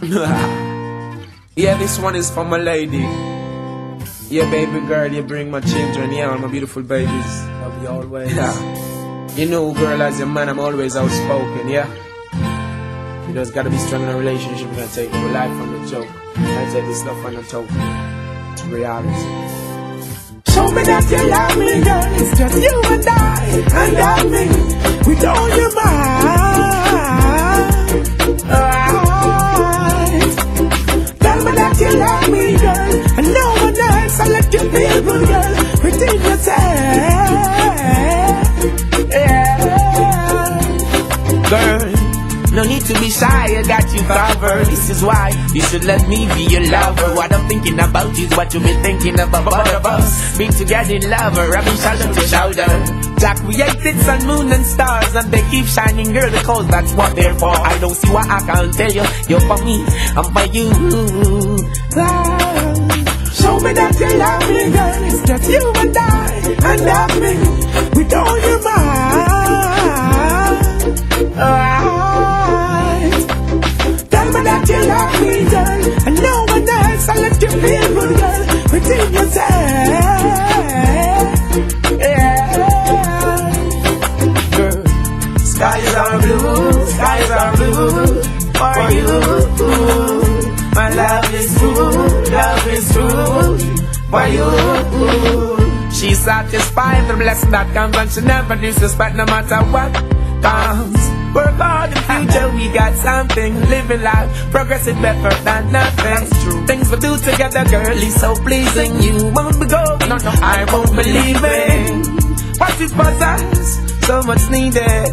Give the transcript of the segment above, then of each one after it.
Yeah, this one is for my lady. Yeah, baby girl, you bring my children. Yeah, all my beautiful babies. Love you always. Yeah. You know, girl, as your man, I'm always outspoken, yeah? You just gotta be strong in a relationship. You're gonna take your life on the joke. I take this stuff on the token. It's reality. Show me that you love me, girl. It's just you and I me. We don't you mind. Alright. Tell me that you love me, girl. And no one else. I'll let you feel good, girl. Within yourself. Yeah. Girl, no need to be shy, I got you covered. This is why you should let me be your lover. What I'm thinking about is what you've been thinking about both of us. Being together in lover, I've been shoulder to shoulder. Jack created sun, moon and stars, and they keep shining, girl, because that's what they're for. I don't see why I can't tell you. You're for me, I'm for you. Show me that you love me, girl. It's just you and me. We don't you mind. Alright. Tell me that you love me, girl. And no one else. I'll let you feel good, girl. Within yourself. Yeah. Girl, skies are blue, skies are blue for you. My love is true for you. She's satisfied the blessing that comes, and she never disrespect no matter what comes. Work hard in the future, we got something. Living life, progressing better than nothing. Things we do together, girl, is so pleasing. You won't be going, no, I won't be leaving. What it possess, so much needed.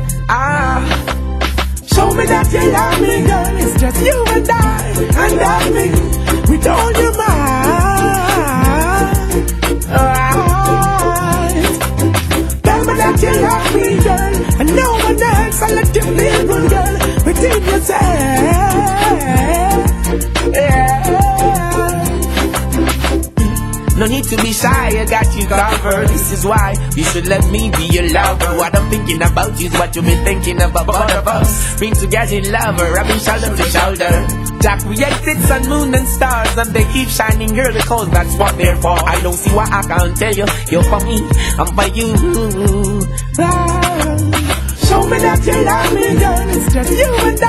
Show me that you love me, girl. It's just you and me. We don't you mind. Alright. Tell me that you love me, girl. And no one else. I'll let you feel good, girl. Within yourself. Yeah. No need to be shy, I got you covered. This is why you should let me be your lover. What I'm thinking about is what you've been thinking about both of us. Being together in lover, I've been shoulder to shoulder. Jack created sun, moon and stars, and they keep shining, girl, because that's what they're for. I don't see why I can't tell you. You're for me, I'm for you. Show me that you love me, girl. It's just you and